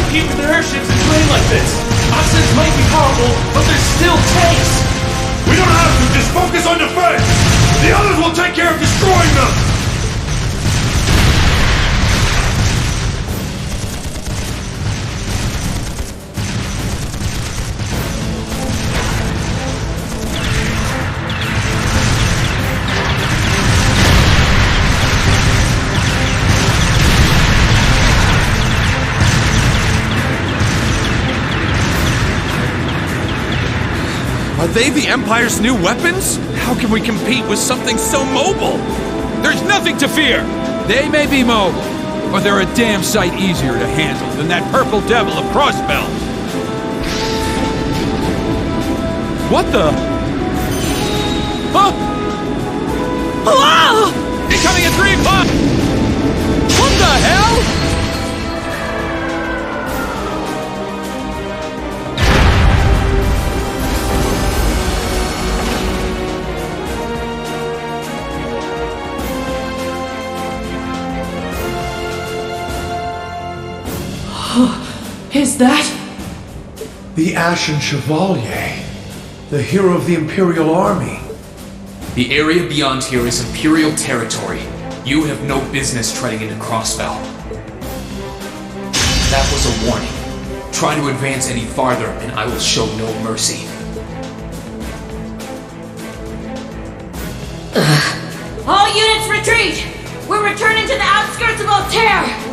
keeping their airships in terrain like this? Oxens might be powerful, but they're still tanks! We don't have to, just focus on defense! The others will take care of destroying them! Are they the Empire's new weapons? How can we compete with something so mobile? There's nothing to fear! They may be mobile, but they're a damn sight easier to handle than that purple devil of Crossbell. What the? Huh? Wow! Incoming at 3 o'clock! What the hell? Is that? The Ashen Chevalier, the hero of the Imperial Army. The area beyond here is Imperial territory. You have no business treading into Crossbell. That was a warning. Try to advance any farther, and I will show no mercy. All units retreat! We're returning to the outskirts of Altair!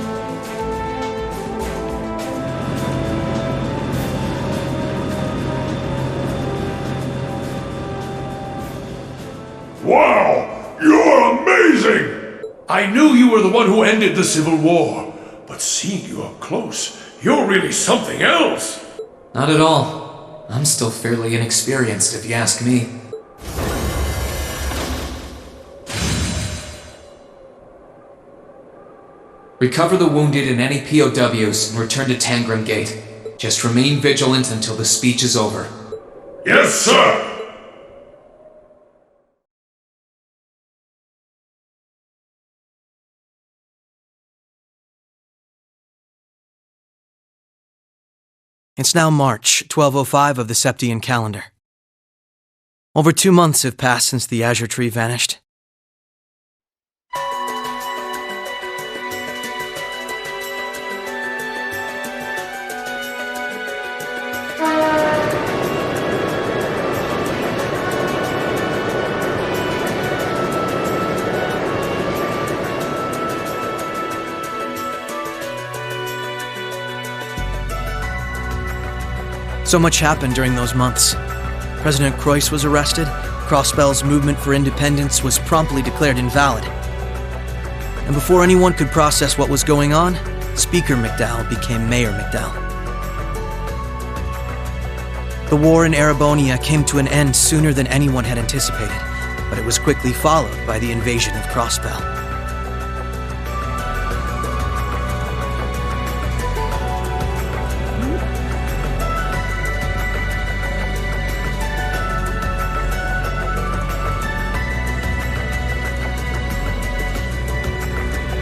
Wow! You're amazing! I knew you were the one who ended the Civil War, but seeing you up close, you're really something else! Not at all. I'm still fairly inexperienced, if you ask me. Recover the wounded and any POWs and return to Tangram Gate. Just remain vigilant until the speech is over. Yes, sir! It's now March 1205 of the Septian calendar. Over 2 months have passed since the Azure Tree vanished. So much happened during those months. President Croyce was arrested, Crossbell's movement for independence was promptly declared invalid. And before anyone could process what was going on, Speaker McDowell became Mayor McDowell. The war in Erebonia came to an end sooner than anyone had anticipated, but it was quickly followed by the invasion of Crossbell.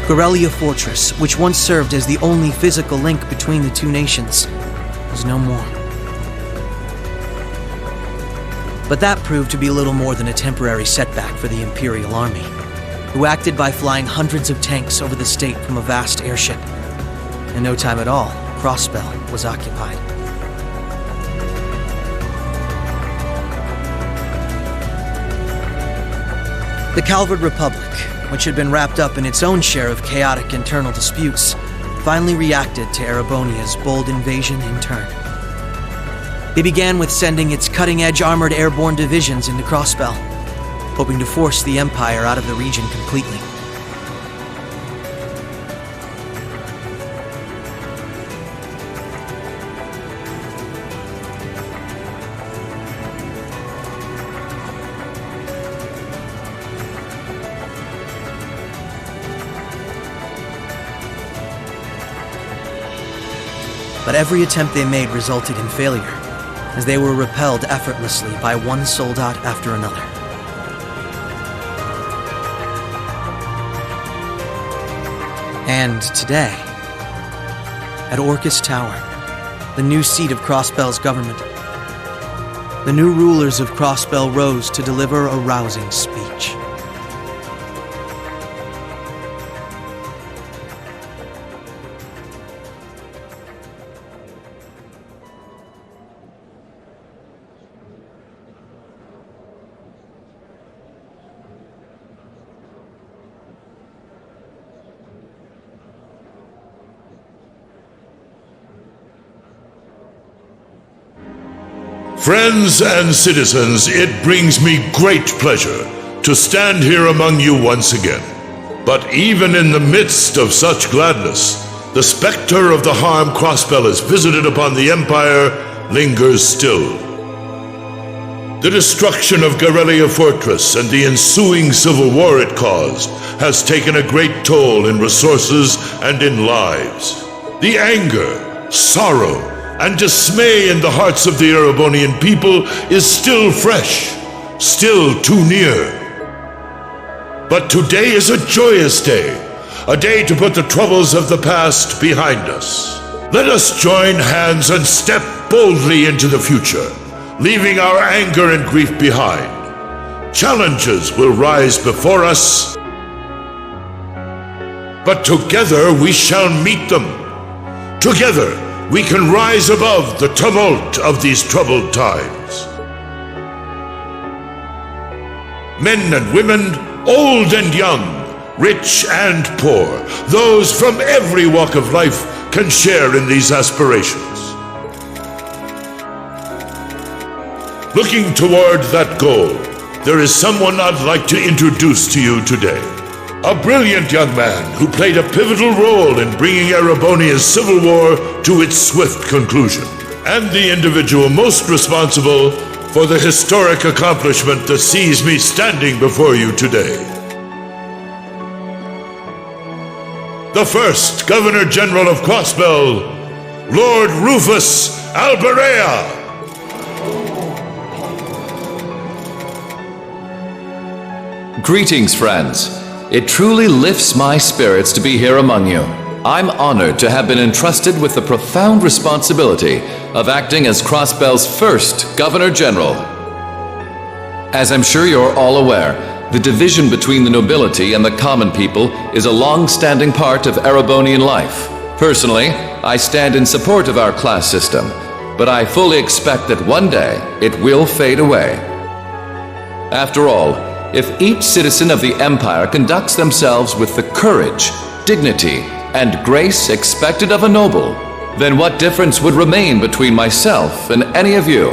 Corellia Fortress, which once served as the only physical link between the two nations, was no more. But that proved to be little more than a temporary setback for the Imperial Army, who acted by flying hundreds of tanks over the state from a vast airship. In no time at all, Crossbell was occupied. The Calvard Republic, which had been wrapped up in its own share of chaotic internal disputes, finally reacted to Erebonia's bold invasion in turn. They began with sending its cutting-edge armored airborne divisions into Crossbell, hoping to force the Empire out of the region completely. But every attempt they made resulted in failure, as they were repelled effortlessly by one soldat after another. And today, at Orcus Tower, the new seat of Crossbell's government. The new rulers of Crossbell rose to deliver a rousing speech. Friends and citizens, it brings me great pleasure to stand here among you once again. But even in the midst of such gladness, the specter of the harm Crossbell has visited upon the Empire lingers still. The destruction of Garrelia Fortress and the ensuing civil war it caused has taken a great toll in resources and in lives. The anger, sorrow, and dismay in the hearts of the Erebonian people is still fresh, still too near. But today is a joyous day, a day to put the troubles of the past behind us. Let us join hands and step boldly into the future, leaving our anger and grief behind. Challenges will rise before us, but together we shall meet them. Together, we can rise above the tumult of these troubled times. Men and women, old and young, rich and poor, those from every walk of life can share in these aspirations. Looking toward that goal, there is someone I'd like to introduce to you today. A brilliant young man who played a pivotal role in bringing Erebonia's civil war to its swift conclusion, and the individual most responsible for the historic accomplishment that sees me standing before you today. The first Governor General of Crossbell, Lord Rufus Alberea. Greetings, friends. It truly lifts my spirits to be here among you. I'm honored to have been entrusted with the profound responsibility of acting as Crossbell's first Governor General. As I'm sure you're all aware, the division between the nobility and the common people is a long-standing part of Erebonian life. Personally, I stand in support of our class system, but I fully expect that one day it will fade away. After all, if each citizen of the Empire conducts themselves with the courage, dignity, and grace expected of a noble, then what difference would remain between myself and any of you?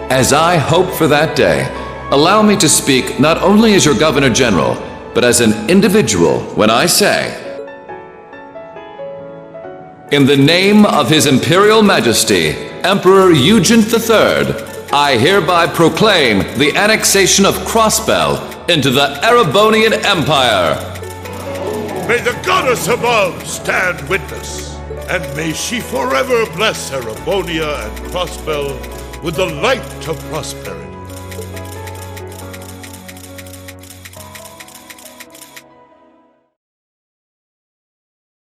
As I hope for that day, allow me to speak not only as your Governor General, but as an individual when I say, in the name of His Imperial Majesty, Emperor Eugent III, I hereby proclaim the annexation of Crossbell into the Erebonian Empire. May the goddess above stand witness, and may she forever bless Erebonia and Crossbell with the light of prosperity.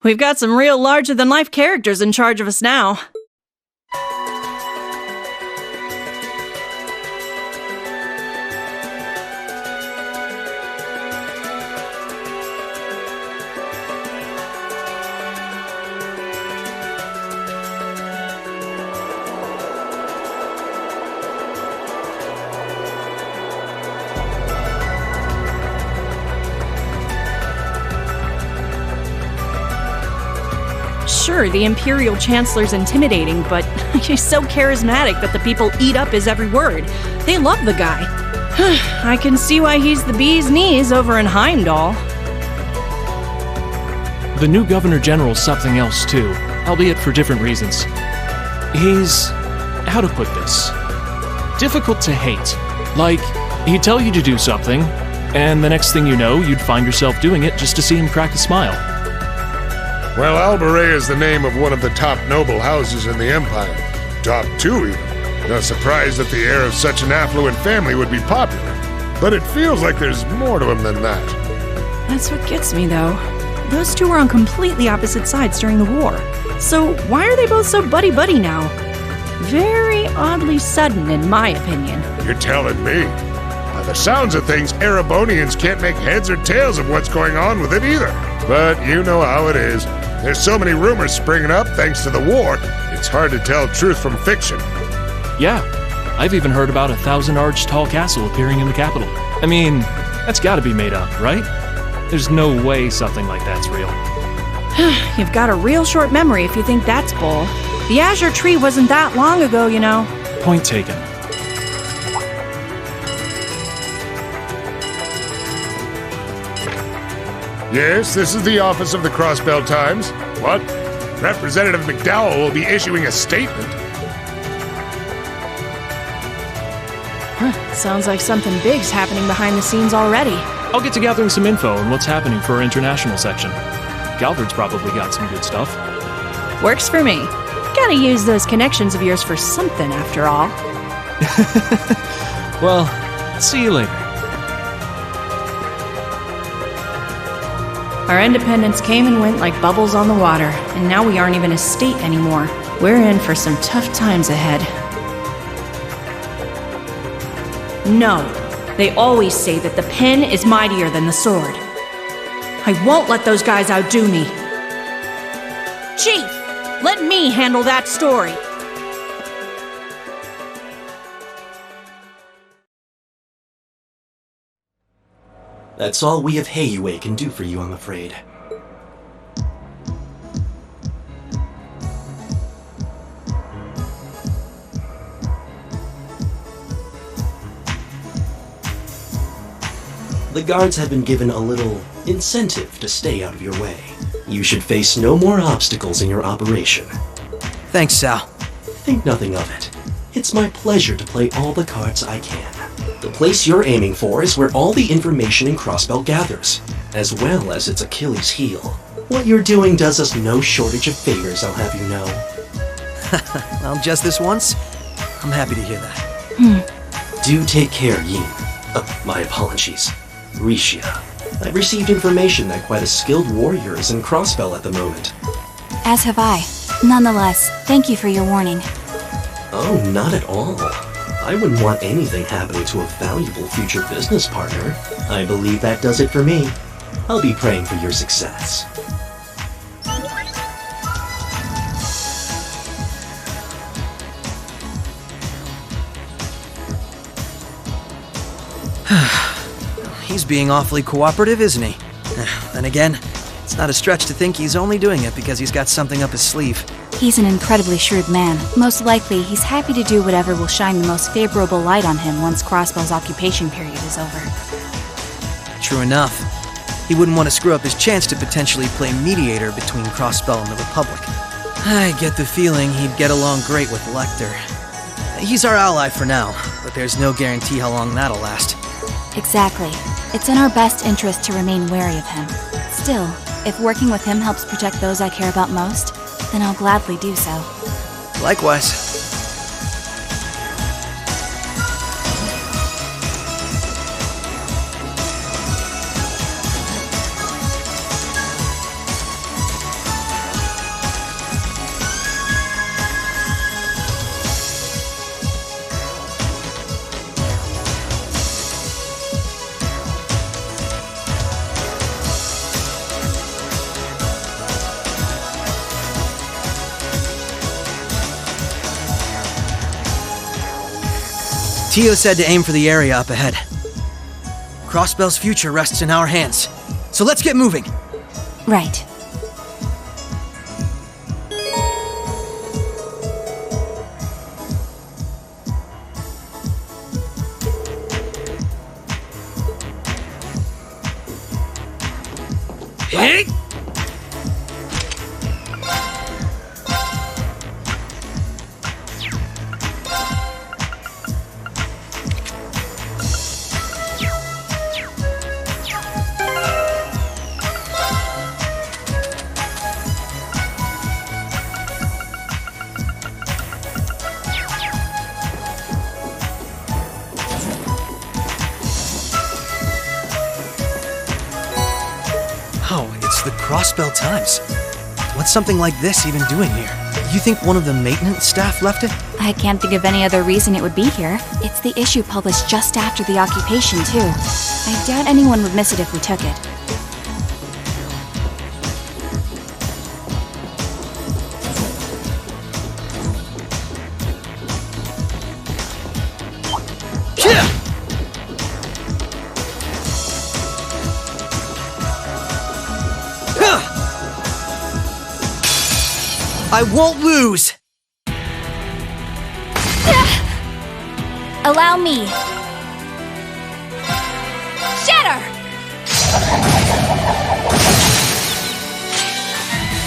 We've got some real larger-than-life characters in charge of us now. Sure, the Imperial Chancellor's intimidating, but he's so charismatic that the people eat up his every word. They love the guy. I can see why he's the bee's knees over in Heimdall. The new Governor General's something else too, albeit for different reasons. He's... how to put this? Difficult to hate. Like, he'd tell you to do something, and the next thing you know, you'd find yourself doing it just to see him crack a smile. Well, Alberea is the name of one of the top noble houses in the Empire. Top 2, even. Not surprised that the heir of such an affluent family would be popular. But it feels like there's more to him than that. That's what gets me, though. Those two were on completely opposite sides during the war. So why are they both so buddy-buddy now? Very oddly sudden, in my opinion. You're telling me. By the sounds of things, Erebonians can't make heads or tails of what's going on with it either. But you know how it is. There's so many rumors springing up thanks to the war, it's hard to tell truth from fiction. Yeah, I've even heard about a 1,000-arch tall castle appearing in the capital. I mean, that's gotta be made up, right? There's no way something like that's real. You've got a real short memory if you think that's bull. The Azure Tree wasn't that long ago, you know. Point taken. Yes, this is the office of the Crossbell Times. What? Representative McDowell will be issuing a statement. Sounds like something big's happening behind the scenes already. I'll get to gathering some info on what's happening for our international section. Calvard's probably got some good stuff. Works for me. Gotta use those connections of yours for something, after all. Well, see you later. Our independence came and went like bubbles on the water, and now we aren't even a state anymore. We're in for some tough times ahead. No, they always say that the pen is mightier than the sword. I won't let those guys outdo me. Chief, let me handle that story. That's all we of Heiyue can do for you, I'm afraid. The guards have been given a little incentive to stay out of your way. You should face no more obstacles in your operation. Thanks, Sal. Think nothing of it. It's my pleasure to play all the cards I can. The place you're aiming for is where all the information in Crossbell gathers, as well as its Achilles heel. What you're doing does us no shortage of favors, I'll have you know. Well, just this once? I'm happy to hear that. Do take care, Yin. My apologies. Risha. I've received information that quite a skilled warrior is in Crossbell at the moment. As have I. Nonetheless, thank you for your warning. Oh, not at all. I wouldn't want anything happening to a valuable future business partner. I believe that does it for me. I'll be praying for your success. He's being awfully cooperative, isn't he? Then again, it's not a stretch to think he's only doing it because he's got something up his sleeve. He's an incredibly shrewd man. Most likely, he's happy to do whatever will shine the most favorable light on him once Crossbell's occupation period is over. True enough. He wouldn't want to screw up his chance to potentially play mediator between Crossbell and the Republic. I get the feeling he'd get along great with Lecter. He's our ally for now, but there's no guarantee how long that'll last. Exactly. It's in our best interest to remain wary of him. Still, if working with him helps protect those I care about most, then I'll gladly do so. Likewise. Tio said to aim for the area up ahead. Crossbell's future rests in our hands, so let's get moving. Right. Hey! Oh, it's the Crossbell Times. What's something like this even doing here? You think one of the maintenance staff left it? I can't think of any other reason it would be here. It's the issue published just after the occupation, too. I doubt anyone would miss it if we took it. I won't lose! Allow me. Shatter!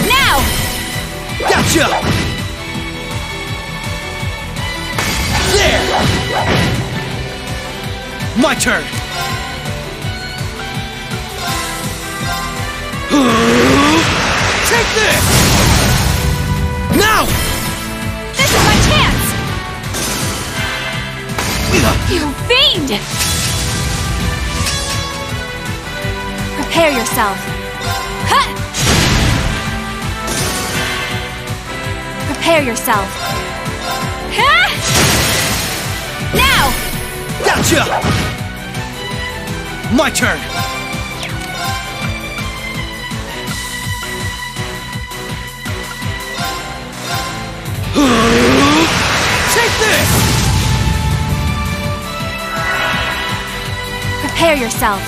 Now! Gotcha! There! My turn! Take this! Now! This is my chance! You fiend! Prepare yourself. Ha! Prepare yourself. Ha! Now! Gotcha! My turn! Take this! Prepare yourself.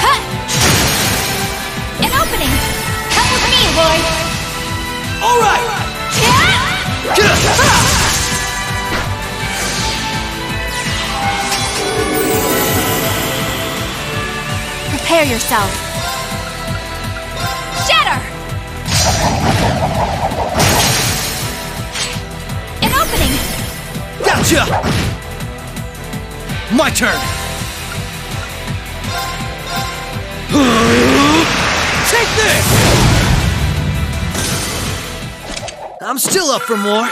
Ha! An opening! Come with me, boy! Alright! Prepare yourself. Shatter! An opening! Gotcha! My turn! Take this! I'm still up for more.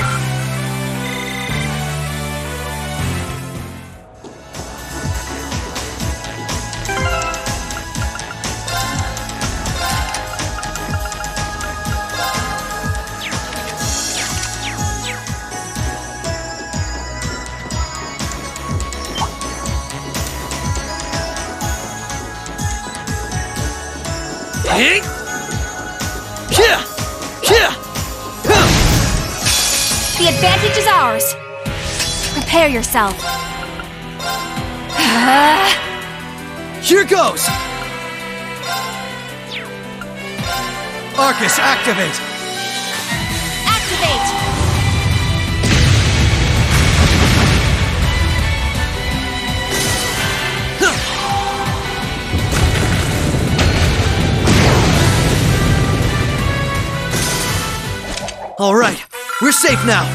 The advantage is ours. Prepare yourself. Here goes! Arcus, activate! Activate! All right, we're safe now.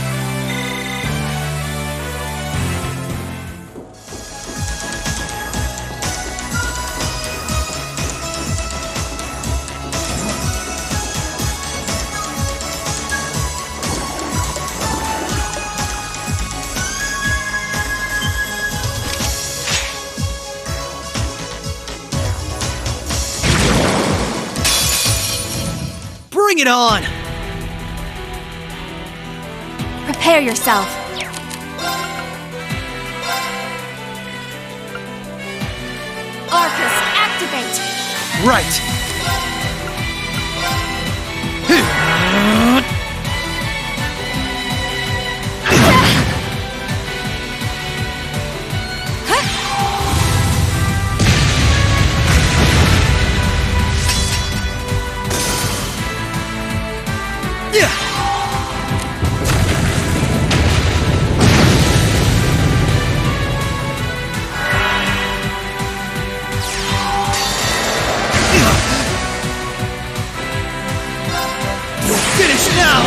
Bring it on! Prepare yourself. Arcus, activate! Right! Finish now!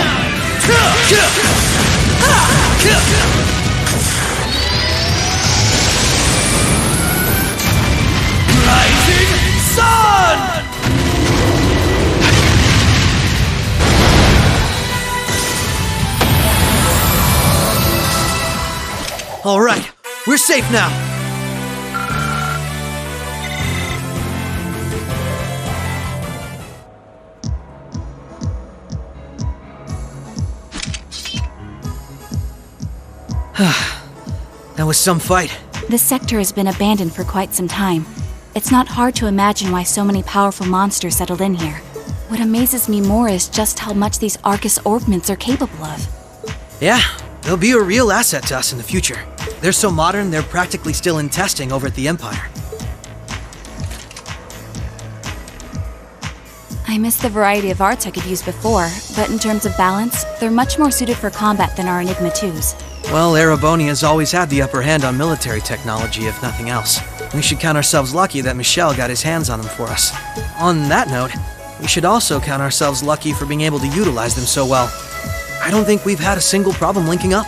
Rising Sun! All right, we're safe now. That was some fight. This sector has been abandoned for quite some time. It's not hard to imagine why so many powerful monsters settled in here. What amazes me more is just how much these Arcus orbments are capable of. Yeah, they'll be a real asset to us in the future. They're so modern, they're practically still in testing over at the Empire. I miss the variety of arts I could use before, but in terms of balance, they're much more suited for combat than our Enigma 2s. Well, Erebonia's always had the upper hand on military technology, if nothing else. We should count ourselves lucky that Michel got his hands on them for us. On that note, we should also count ourselves lucky for being able to utilize them so well. I don't think we've had a single problem linking up.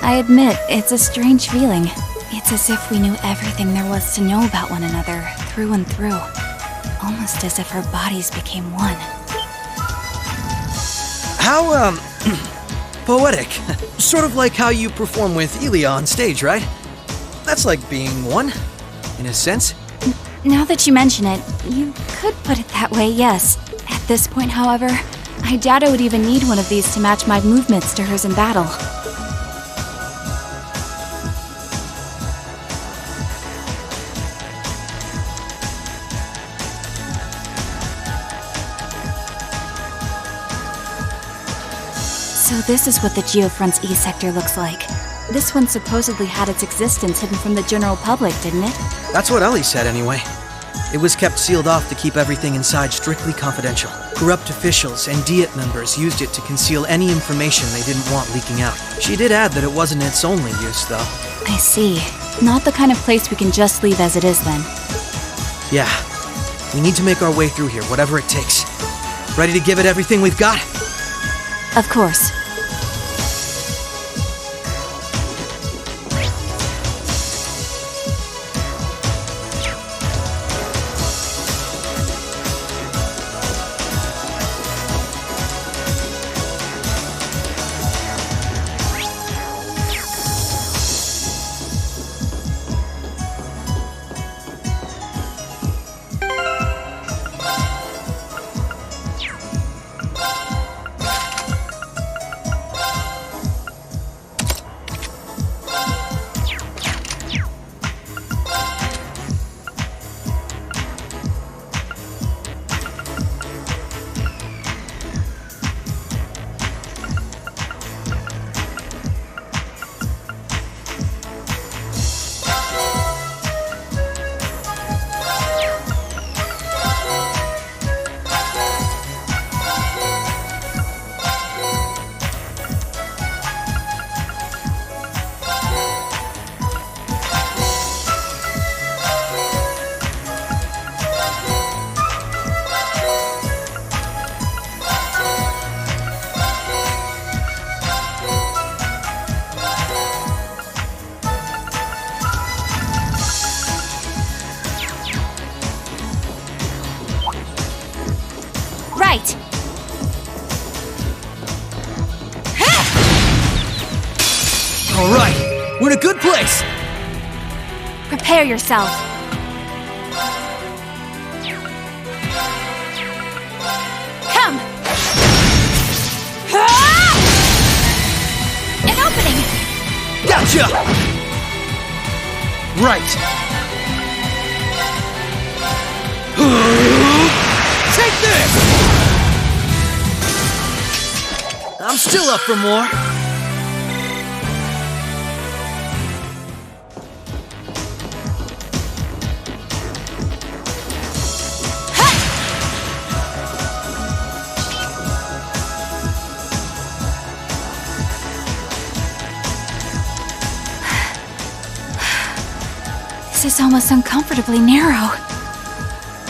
I admit, it's a strange feeling. It's as if we knew everything there was to know about one another, through and through. Almost as if our bodies became one. How, poetic. Sort of like how you perform with Elia on stage, right? That's like being one, in a sense. Now that you mention it, you could put it that way, yes. At this point, however, I doubt I would even need one of these to match my movements to hers in battle. So this is what the Geofront's E sector looks like. This one supposedly had its existence hidden from the general public, didn't it? That's what Ellie said anyway. It was kept sealed off to keep everything inside strictly confidential. Corrupt officials and Diet members used it to conceal any information they didn't want leaking out. She did add that it wasn't its only use, though. I see. Not the kind of place we can just leave as it is, then. Yeah. We need to make our way through here, whatever it takes. Ready to give it everything we've got? Of course. Right! Alright, we're in a good place! Prepare yourself. Come! An opening! Gotcha! Right! Take this! I'm still up for more. This is almost uncomfortably narrow.